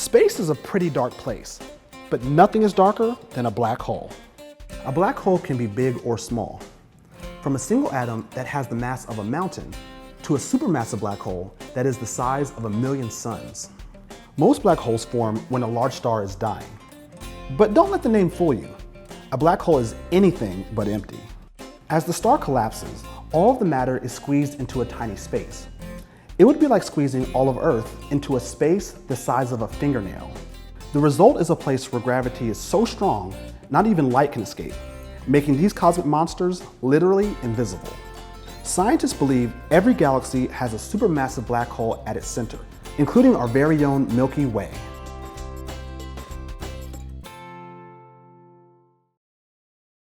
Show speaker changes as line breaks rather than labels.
Space is a pretty dark place, but nothing is darker than a black hole. A black hole can be big or small. From a single atom that has the mass of a mountain to a supermassive black hole that is the size of 1,000,000 suns. Most black holes form when a large star is dying. But don't let the name fool you. A black hole is anything but empty. As the star collapses, all of the matter is squeezed into a tiny space. It would be like squeezing all of Earth into a space the size of a fingernail. The result is a place where gravity is so strong, not even light can escape, making these cosmic monsters literally invisible. Scientists believe every galaxy has a supermassive black hole at its center, including our very own Milky Way.